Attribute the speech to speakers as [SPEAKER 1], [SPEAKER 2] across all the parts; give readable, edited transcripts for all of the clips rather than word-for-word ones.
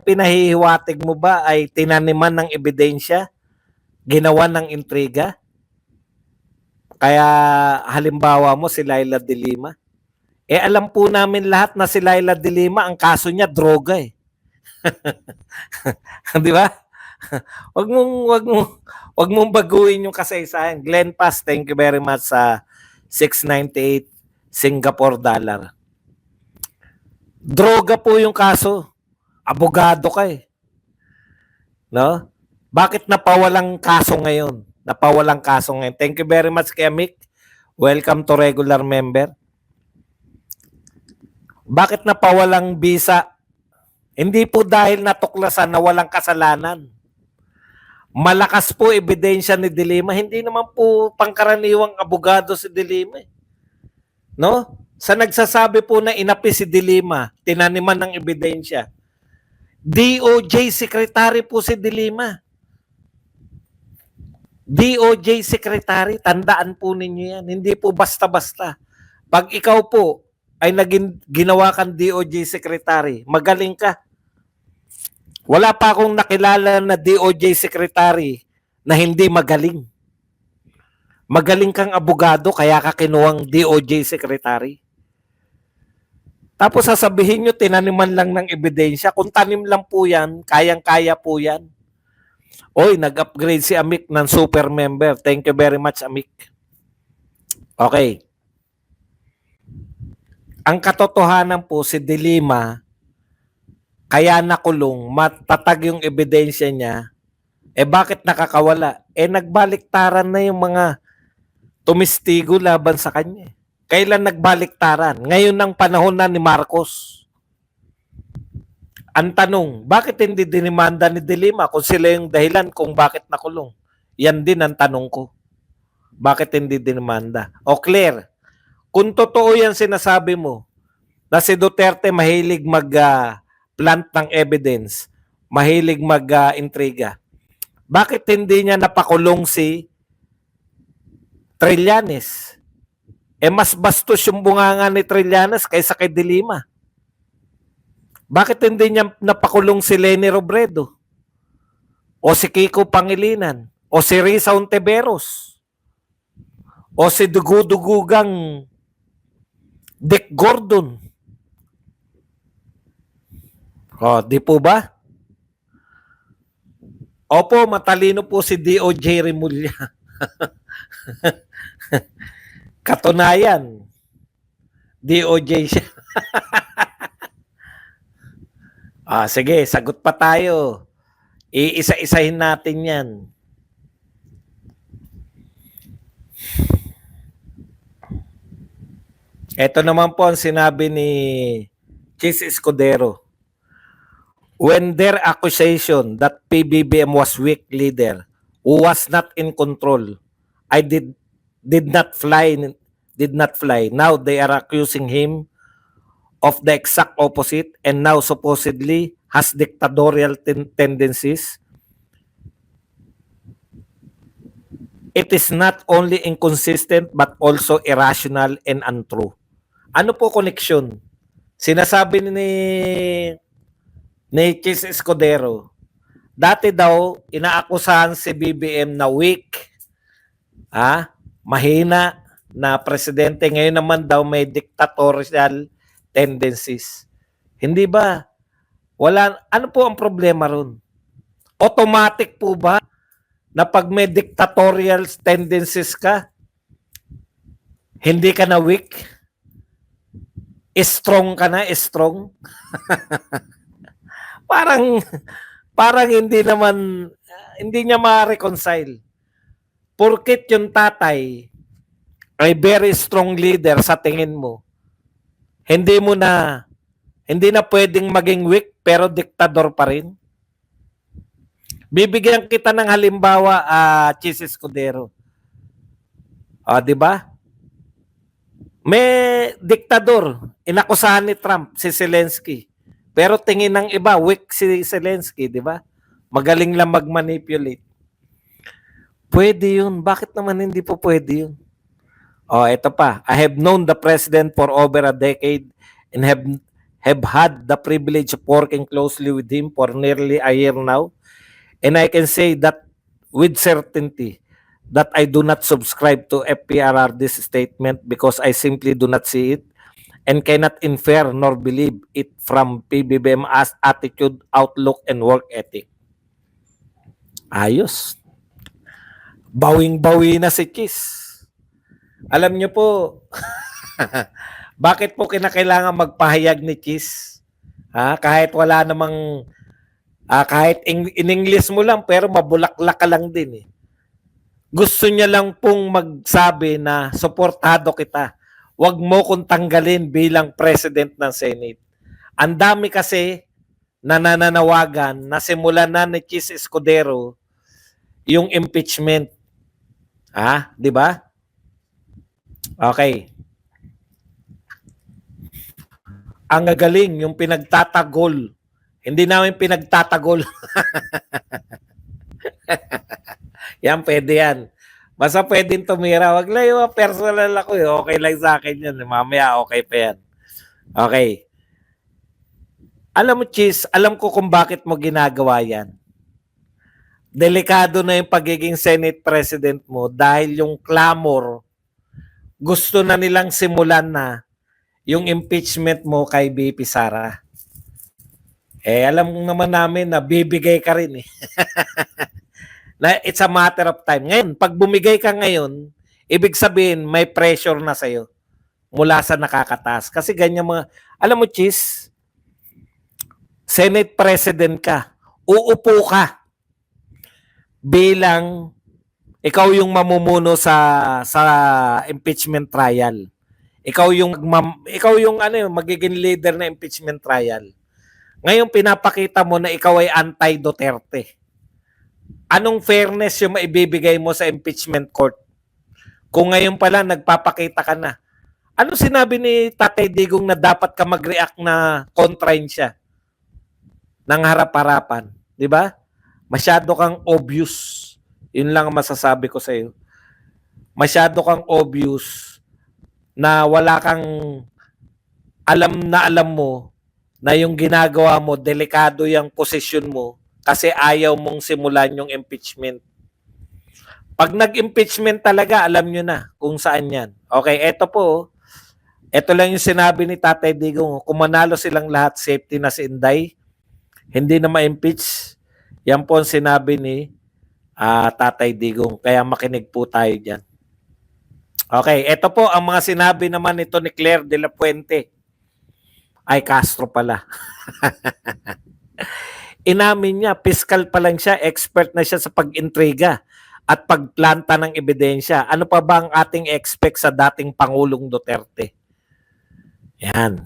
[SPEAKER 1] pinahihiwatig mo ba ay tinaniman ng ebidensya, ginawa ng intriga? Kaya halimbawa mo si Laila de Lima. Alam po namin lahat na si Laila de Lima, ang kaso niya droga eh. Di ba? Wag mong baguhin yung kasaysayan. Glenn Pass, thank you very much sa 698 Singapore dollar. Droga po yung kaso. Abogado ka eh. No? Bakit napawalang kaso ngayon? Napawalang kaso ngayon. Thank you very much kay Mick. Welcome to regular member. Bakit napawalang visa? Hindi po dahil natuklasan na walang kasalanan. Malakas po ebidensya ni De Lima. Hindi naman po pangkaraniwang abogado si De Lima. No? Sa nagsasabi po na inapi si De Lima, tinaniman ng ebidensya. DOJ Secretary po si De Lima. DOJ Secretary, tandaan po ninyo yan. Hindi po basta-basta. Pag ikaw po ay ginawa kang DOJ Secretary, magaling ka. Wala pa akong nakilala na DOJ Secretary na hindi magaling. Magaling kang abogado, kaya ka kinuwang DOJ Secretary. Tapos sasabihin nyo, tinaniman lang ng ebidensya. Kung tanim lang po yan, kayang-kaya po yan. Oy, nag-upgrade si Amik ng super member. Thank you very much, Amik. Okay. Ang katotohanan po, si De Lima, kaya nakulong, matatag yung ebidensya niya, bakit nakakawala? Nagbaliktaran na yung mga tumistigo laban sa kanya. Kailan nagbaliktaran? Ngayon ng panahon na ni Marcos. Ang tanong, bakit hindi dinimanda ni De Lima kung sila yung dahilan kung bakit nakulong? Yan din ang tanong ko. Bakit hindi dinimanda? O Claire, kung totoo yan sinasabi mo, na si Duterte mahilig mag-plant ng evidence, mahilig mag-intriga, bakit hindi niya napakulong si Trillanes? Mas bastos yung bunganga ni Trillanes kaysa kay De Lima. Bakit hindi niya napakulong si Leni Robredo? O si Kiko Pangilinan? O si Risa Ontiveros? O si dugudugugang Dick Gordon? O, di po ba? Opo, matalino po si DOJ Remulla. Katunayan, DOJ siya. Sige, sagot pa tayo. Iisa-isahin natin yan. Ito naman po ang sinabi ni Chis Escudero. When their accusation that PBBM was weak leader who was not in control, I did not fly. Now they are accusing him of the exact opposite and now supposedly has dictatorial tendencies. It is not only inconsistent but also irrational and untrue. Ano po connection? Sinasabi ni Chis Escudero, dati daw inaakusahan si BBM na weak, mahina na presidente, ngayon naman daw may dictatorial tendencies. Hindi ba? Ano po ang problema ron? Automatic po ba na pag may dictatorial tendencies ka, hindi ka na weak? Strong ka na, strong? parang hindi niya ma-reconcile. Porket yung tatay ay very strong leader sa tingin mo, hindi na pwedeng maging weak pero diktador pa rin. Bibigyan kita ng halimbawa, Chis Escudero. Di ba? May diktador, inakusahan ni Trump, si Zelensky. Pero tingin ng iba, weak si Zelensky, di ba? Magaling lang mag-manipulate. Pwede yun. Bakit naman hindi po pwede yun? Ito pa. I have known the president for over a decade and have had the privilege of working closely with him for nearly a year now, and I can say that with certainty that I do not subscribe to FPRRD's statement because I simply do not see it and cannot infer nor believe it from PBBM's attitude, outlook, and work ethic. Ayos. Bawing-bawi na si Chis. Alam niyo po, bakit po kinakailangan magpahayag ni Chis? Kahit wala namang, kahit in English mo lang, pero mabulaklak ka lang din eh. Gusto niya lang pong magsabi na suportado kita. Huwag mo kong tanggalin bilang president ng Senate. Ang dami kasi na nananawagan na simulan na ni Chis Escudero yung impeachment. Di ba? Okay. Ang gagaling, yung pinagtatagol. Hindi namin pinagtatagol. Yan, pwede yan. Basta pwedeng tumira. Wag lang yung personal ako eh. Okay lang sa akin yan. Mamaya okay pa yan. Okay. Alam mo, Chis, alam ko kung bakit mo ginagawa yan. Delikado na yung pagiging Senate President mo dahil yung clamor, gusto na nilang simulan na yung impeachment mo kay BP Sara. Alam naman namin na bibigay ka rin eh. Na it's a matter of time. Ngayon, pag bumigay ka ngayon, ibig sabihin may pressure na sa'yo mula sa nakakataas. Kasi ganyan mga, alam mo, Chis, Senate President ka, uupo ka bilang ikaw yung mamumuno sa impeachment trial. Ikaw yung magiging leader na impeachment trial. Ngayon pinapakita mo na ikaw ay anti-Duterte. Anong fairness yung maibibigay mo sa impeachment court? Kung ngayon pala nagpapakita ka na. Ano sinabi ni Tatay Digong na dapat ka mag-react na kontrain siya? Nang harap-harapan. Di ba? Masyado kang obvious. Yun lang ang masasabi ko sa iyo. Masyado kang obvious na wala kang alam mo na yung ginagawa mo, delikado yung posisyon mo kasi ayaw mong simulan yung impeachment. Pag nag-impeachment talaga, alam nyo na kung saan yan. Okay, eto po. Eto lang yung sinabi ni Tatay Digong. Kung manalo silang lahat, safety na si Inday. Hindi na ma-impeach. Yan po ang sinabi ni Tatay Digong. Kaya makinig po tayo dyan. Okay, ito po ang mga sinabi naman nito ni Claire de la Puente. Ay, Castro pala. Inamin niya, fiscal pa lang siya, expert na siya sa pag-intriga at pagplanta ng ebidensya. Ano pa ba ang ating expect sa dating Pangulong Duterte? Yan.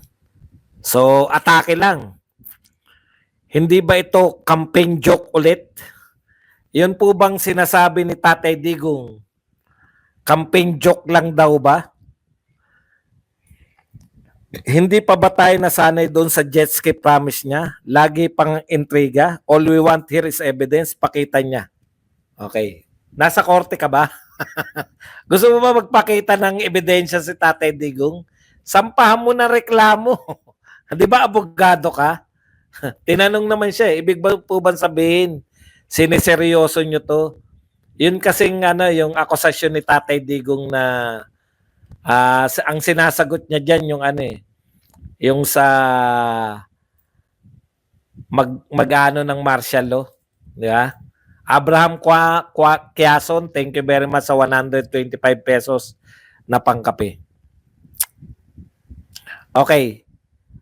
[SPEAKER 1] So, atake lang. Hindi ba ito campaign joke ulit? Yun po bang sinasabi ni Tatay Digong? Campaign joke lang daw ba? Hindi pa ba tayo nasanay doon sa jet ski promise niya? Lagi pang intriga. All we want here is evidence. Pakita niya. Okay. Nasa korte ka ba? Gusto mo ba magpakita ng ebidensya si Tatay Digong? Sampahan mo na reklamo. Di ba abogado ka? Tinanong naman siya. Ibig ba po ba sabihin? Siniseryoso nyo to? Yun kasing yung akusasyon ni Tatay Digong na ang sinasagot niya dyan yung yung sa mag-ano ng martial law, di ba? Abraham Quezon, thank you very much sa 125 pesos na pangkape. Okay.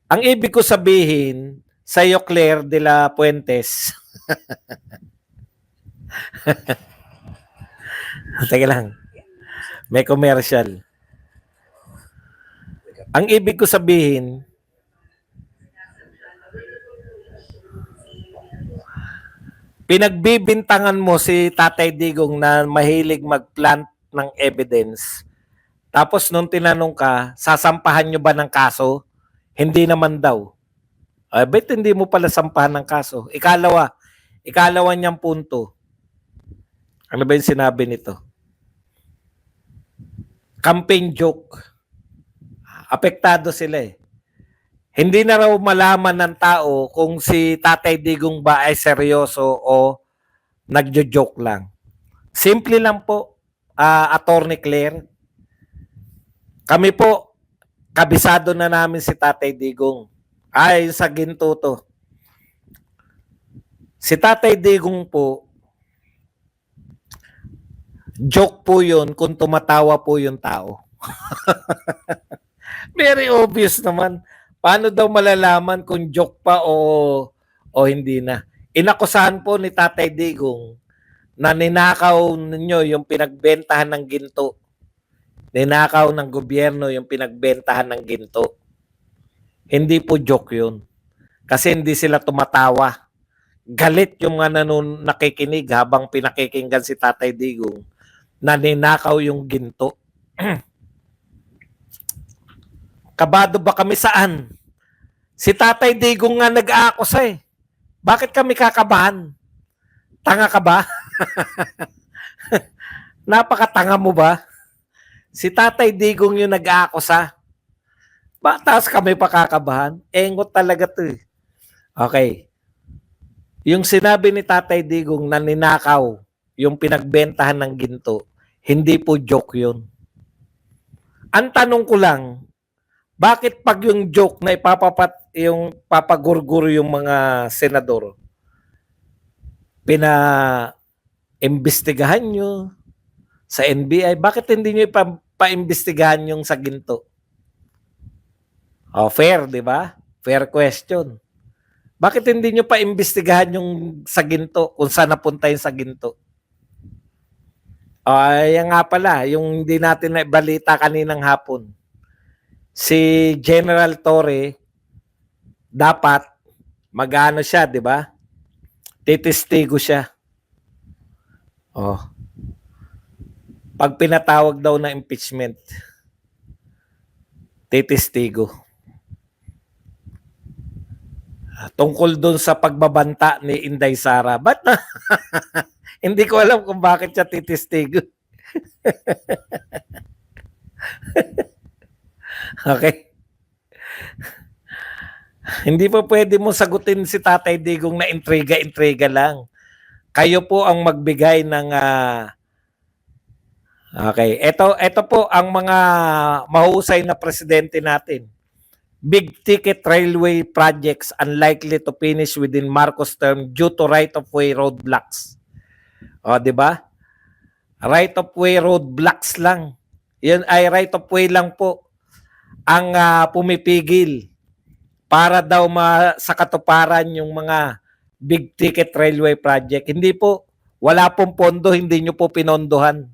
[SPEAKER 1] Ang ibig ko sabihin sa iyo, Claire de la Puentes. Teka lang. May commercial. Ang ibig ko sabihin, pinagbibintangan mo si Tatay Digong na mahilig mag-plant ng evidence. Tapos nung tinanong ka, sasampahan nyo ba ng kaso? Hindi naman daw. Bet hindi mo pala sampahan ng kaso. Ikalawa niyang punto. Ano ba yung sinabi nito? Campaign joke. Apektado sila eh. Hindi na raw malaman ng tao kung si Tatay Digong ba ay seryoso o nagjo-joke lang. Simple lang po, Attorney Claire. Kami po, kabisado na namin si Tatay Digong. Ay, sa ginto to. Si Tatay Digong po, joke po yun kung tumatawa po yung tao. Very obvious naman. Paano daw malalaman kung joke pa o hindi na? Inakusahan po ni Tatay Digong na ninakaw ninyo yung pinagbentahan ng ginto. Ninakaw ng gobyerno yung pinagbentahan ng ginto. Hindi po joke yun. Kasi hindi sila tumatawa. Galit yung mga nakikinig habang pinakikinggan si Tatay Digong na ninakaw yung ginto. Kabado ba kami saan? Si Tatay Digong nga nag-aakusa eh. Bakit kami kakabahan? Tanga ka ba? Napakatanga mo ba? Si Tatay Digong yung nag-aakusa. Tapos kami pa kakabahan? Engot talaga to eh. Okay. Yung sinabi ni Tatay Digong na ninakaw yung pinagbentahan ng ginto, hindi po joke yun. Ang tanong ko lang, bakit pag yung joke na yung papagurguro yung mga senador, pina-imbestigahan nyo sa NBI, bakit hindi nyo pa-imbestigahan yung sa ginto? Oh, fair, di ba? Fair question. Bakit hindi nyo pa imbestigahan yung sa ginto, kung saan napunta yung sa ginto? Yan nga pala, yung hindi natin balita kaninang hapon. Si General Torre, dapat mag-ano siya, di ba? Titistigo siya. Oh. Pag pinatawag daw na impeachment, titistigo. Tungkol doon sa pagbabanta ni Inday Sara. Ba't na? Hindi ko alam kung bakit siya titistigo. Okay? Hindi po pwede mo sagutin si Tatay Digong na intriga-intriga lang. Kayo po ang magbigay ng okay, ito po ang mga mahusay na presidente natin. Big ticket railway projects unlikely to finish within Marcos term due to right-of-way roadblocks. O, di ba? Right-of-way roadblocks lang. Yan ay right-of-way lang po ang pumipigil para daw sa katuparan yung mga big ticket railway project. Hindi po, wala pong pondo, hindi nyo po pinondohan.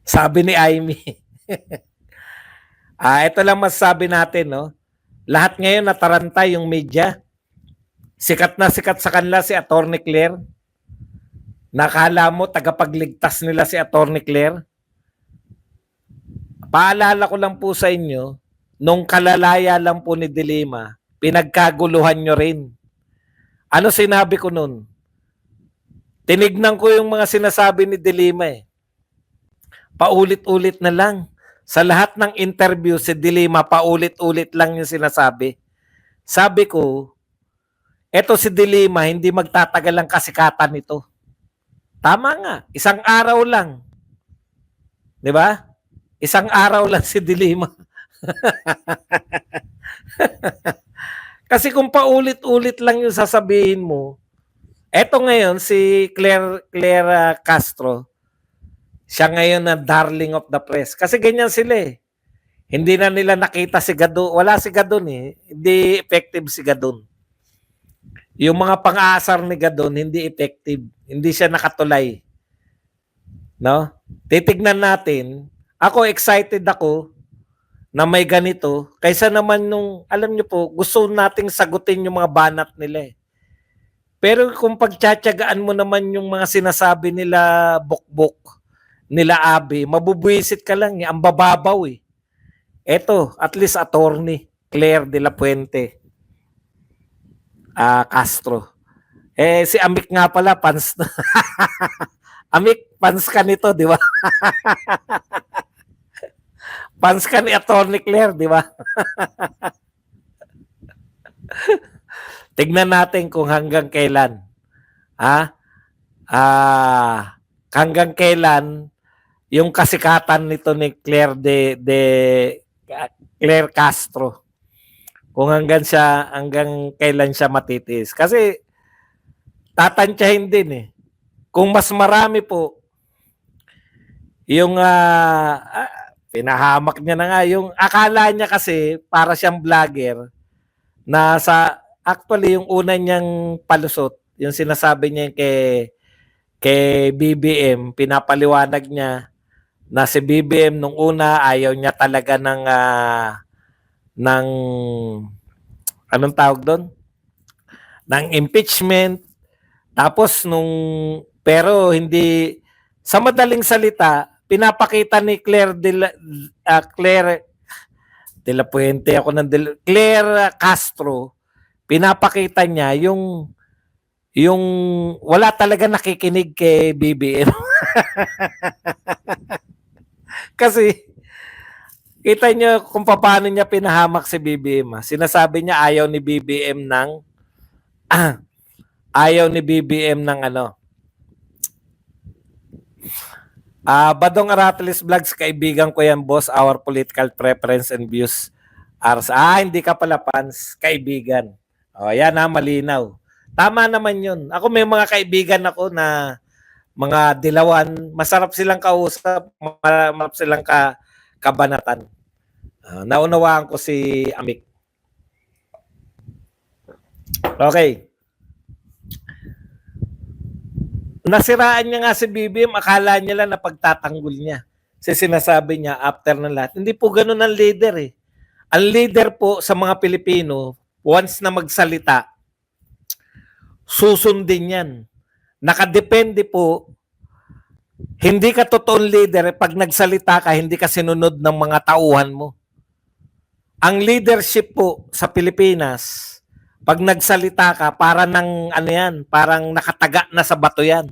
[SPEAKER 1] Sabi ni Amy. Ito lang masasabi natin, no? Lahat ngayon nataranta yung media. Sikat na sikat sa kanila si Attorney Claire. Nakala mo tagapagligtas nila si Attorney Claire. Paalala ko lang po sa inyo, nung kalalaya lang po ni De Lima, pinagkaguluhan nyo rin. Ano sinabi ko nun? Tinignan ko yung mga sinasabi ni De Lima eh. Paulit-ulit na lang. Sa lahat ng interview, si De Lima, paulit-ulit lang yung sinasabi. Sabi ko, eto si De Lima, hindi magtatagal ang kasikatan nito. Tama nga, isang araw lang. Di ba? Isang araw lang si De Lima. Kasi kung paulit-ulit lang yung sasabihin mo, eto ngayon si Claire Castro, siya ngayon na darling of the press. Kasi ganyan sila eh. Hindi na nila nakita si Gadon. Wala si Gadon eh. Hindi effective si Gadon. Yung mga pang-aasar ni Gadon, hindi effective. Hindi siya nakatulay. No? Titignan natin. Ako, excited ako na may ganito. Kaysa naman nung, alam nyo po, gusto nating sagutin yung mga banat nila eh. Pero kung pagtsatsagaan mo naman yung mga sinasabi nila bukbok, nila Abi, mabubwisit ka lang eh. Ang bababaw eh. Eto, at least attorney, Claire de la Puente Castro. Si Amik nga pala, pans na. Amik, pans ka nito, di ba? Pans ka ni Attorney Claire, di ba? Tignan natin kung hanggang kailan. Ha? Hanggang kailan yung kasikatan nito ni Claire Castro. Kung hanggang kailan siya matitiis. Kasi tatantyahin din eh. Kung mas marami po yung pinahamak niya na nga, yung akala niya kasi para siyang vlogger na actually yung una niyang palusot, yung sinasabi niya kay BBM, pinapaliwanag niya na si BBM nung una ayaw niya talaga ng anong tawag doon? Ng impeachment. Tapos pero hindi, sa madaling salita, pinapakita ni Claire Castro, pinapakita niya yung wala talaga nakikinig kay BBM. Kasi kita niyo kung paano niya pinahamak si BBM. Sinasabi niya ayaw ni BBM ng Badong Aratiles Vlogs, kaibigan ko yan, boss. Our political preference and views are hindi ka pala fans, kaibigan. Yan malinaw. Tama naman yun. Ako may mga kaibigan ako na mga dilawan, masarap silang kausap, masarap silang kabanatan. Naunawaan ko si Amik. Okay. Nasiraan niya nga si BBM, akala niya lang na pagtatanggol niya. Kasi sinasabi niya after ng lahat. Hindi po ganun ang leader eh. Ang leader po sa mga Pilipino, once na magsalita, susundin yan. Nakadepende po, hindi ka totoong leader pag nagsalita ka, hindi ka sinunod ng mga tauhan mo. Ang leadership po sa Pilipinas, pag nagsalita ka, para ng parang nakataga na sa bato yan.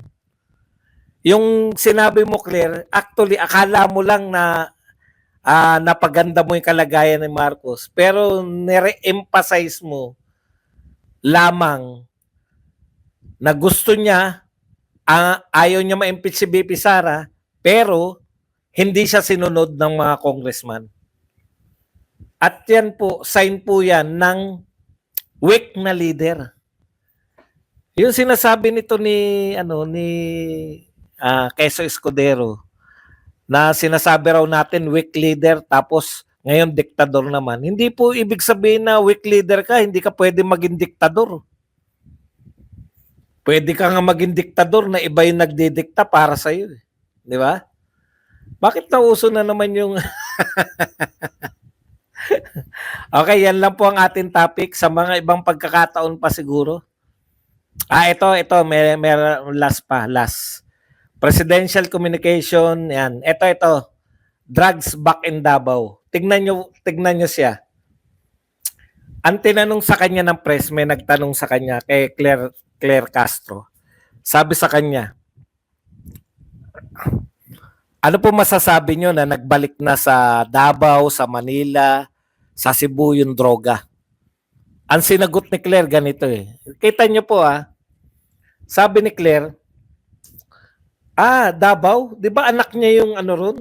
[SPEAKER 1] Yung sinabi mo, Claire, actually, akala mo lang na napaganda mo yung kalagayan ni Marcos, pero nire-emphasize mo lamang na gusto niya, ayaw niya ma-impeach si BP Sara, pero hindi siya sinunod ng mga congressman. At yan po, sign po yan ng weak na leader. Yung sinasabi nito ni Quezon Escudero, na sinasabi raw natin weak leader, tapos ngayon diktador naman. Hindi po ibig sabihin na weak leader ka, hindi ka pwede maging diktador. Pwede ka nga maging diktador na iba yung nagdidikta para sa iyo, di ba? Bakit nauso na naman yung Okay, yan lang po ang ating topic. Sa mga ibang pagkakataon pa siguro. Ito, may last. Presidential communication, yan. Ito. Drugs back in Davao. Tignan nyo siya. Ang tinanong sa kanya ng press, may nagtanong sa kanya kay Claire Castro. Sabi sa kanya, ano po masasabi nyo na nagbalik na sa Davao, sa Manila, sa Cebu yung droga? Ang sinagot ni Claire ganito eh. Kita nyo po sabi ni Claire, Davao, di ba anak niya yung ron?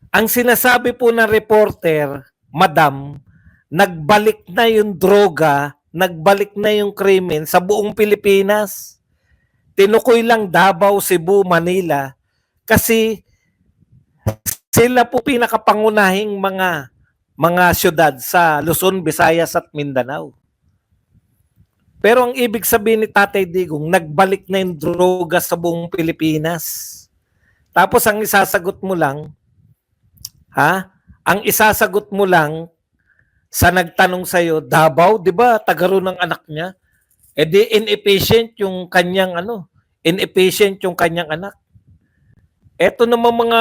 [SPEAKER 1] Ang sinasabi po ng reporter, Madam, nagbalik na yung droga, nagbalik na yung krimen sa buong Pilipinas. Tinukoy lang Davao, Cebu, Manila kasi sila po pinakapangunahing mga syudad sa Luzon, Visayas at Mindanao. Pero ang ibig sabihin ni Tatay Digong, nagbalik na yung droga sa buong Pilipinas. Tapos ang isasagot mo lang, ang isasagot mo lang sa nagtanong sa'yo, Davao, di ba, tagaro ng anak niya? Di inefficient yung kanyang anak. Eto naman mga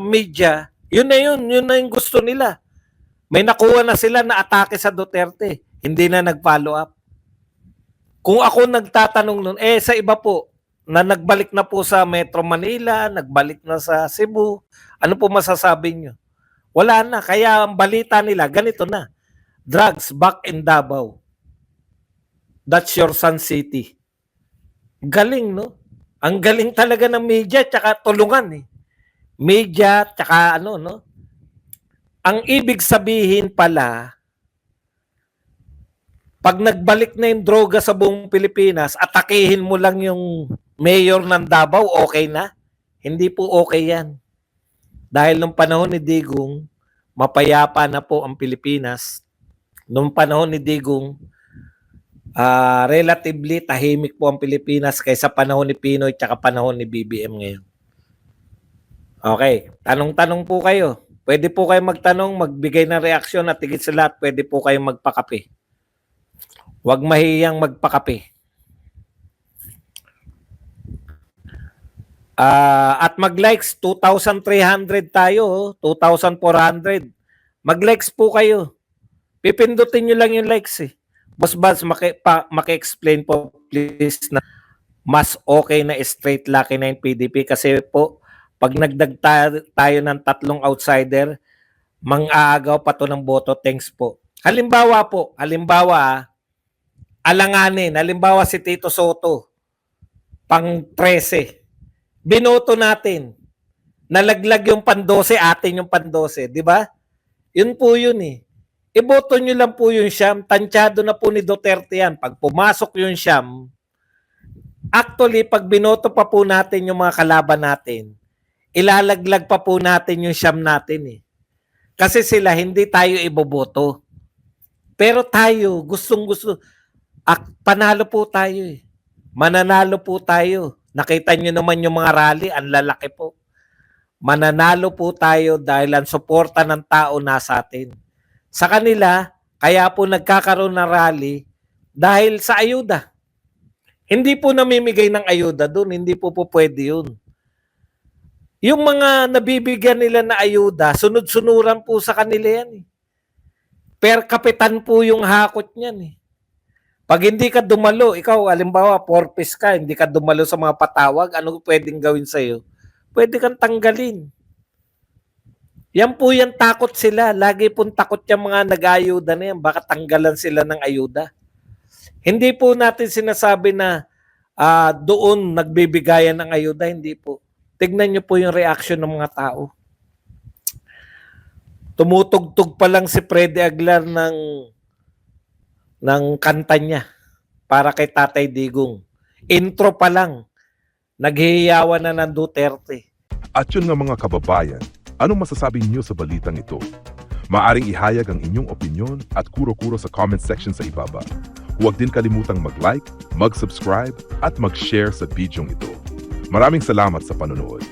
[SPEAKER 1] media, yun na yung gusto nila. May nakuha na sila na atake sa Duterte. Hindi na nag-follow up. Kung ako nagtatanong nun, sa iba po, na nagbalik na po sa Metro Manila, nagbalik na sa Cebu, ano po masasabi nyo? Wala na. Kaya ang balita nila, ganito na. drugs back in Davao. That's your Sun City. Galing, no? Ang galing talaga ng media tsaka tulungan eh. Media tsaka ano, no? Ang ibig sabihin pala, pag nagbalik na yung droga sa buong Pilipinas, atakihin mo lang yung mayor ng Davao, okay na? Hindi po okay yan. Dahil nung panahon ni Digong, mapayapa na po ang Pilipinas. Nung panahon ni Digong, relatively tahimik po ang Pilipinas kaysa panahon ni Pinoy at panahon ni BBM ngayon. Okay, tanong-tanong po kayo. Pwede po kayo magtanong, magbigay ng reaksyon at higit sa lahat, pwede po kayong magpakape. Huwag mahiyang magpakape. At mag-likes, 2,300 tayo, 2,400. Mag-likes po kayo. Pipindutin nyo lang yung likes eh. Boss Baz, maki-explain po please na mas okay na straight lucky na yung PDP kasi po pag nagdag tayo ng 3 outsider, mang-aagaw pa to ng boto. Thanks po. Halimbawa, alanganin. Halimbawa si Tito Soto, pang 13. Binoto natin. Nalaglag yung pan-12, atin yung pan-12. Di ba? Yun po yun eh. Iboto nyo lang po yung Siyam. Tansyado na po ni Duterte yan. Pag pumasok yung Siyam, actually, pag binoto pa po natin yung mga kalaban natin, ilalaglag pa po natin yung Siyam natin eh. Kasi sila, hindi tayo iboboto. Pero tayo, gustong-gusto, panalo po tayo eh. Mananalo po tayo. Nakita nyo naman yung mga rally, ang lalaki po. Mananalo po tayo dahil ang suporta ng tao nasa atin. Sa kanila, kaya po nagkakaroon ng rally dahil sa ayuda. Hindi po namimigay ng ayuda doon, hindi po pwede yun. Yung mga nabibigyan nila na ayuda, sunod-sunuran po sa kanila yan eh. Per kapitan po yung hakot niyan eh. Pag hindi ka dumalo, ikaw, halimbawa, 4-piece ka, hindi ka dumalo sa mga patawag, ano pwedeng gawin sa'yo? Pwede kang tanggalin. Yan po yan, takot sila. Lagi pong takot yung mga nag-ayuda na yan. Baka tanggalan sila ng ayuda. Hindi po natin sinasabi na doon nagbibigayan ng ayuda. Hindi po. Tignan nyo po yung reaction ng mga tao. Tumutugtog pa lang si Freddy Aguilar ng kanta niya para kay Tatay Digong. Intro pa lang. Naghihiyawan na ng Duterte.
[SPEAKER 2] At yun nga mga kababayan, anong masasabi niyo sa balitang ito? Maaring ihayag ang inyong opinyon at kuro-kuro sa comment section sa ibaba. Huwag din kalimutang mag-like, mag-subscribe at mag-share sa bidyong ito. Maraming salamat sa panonood.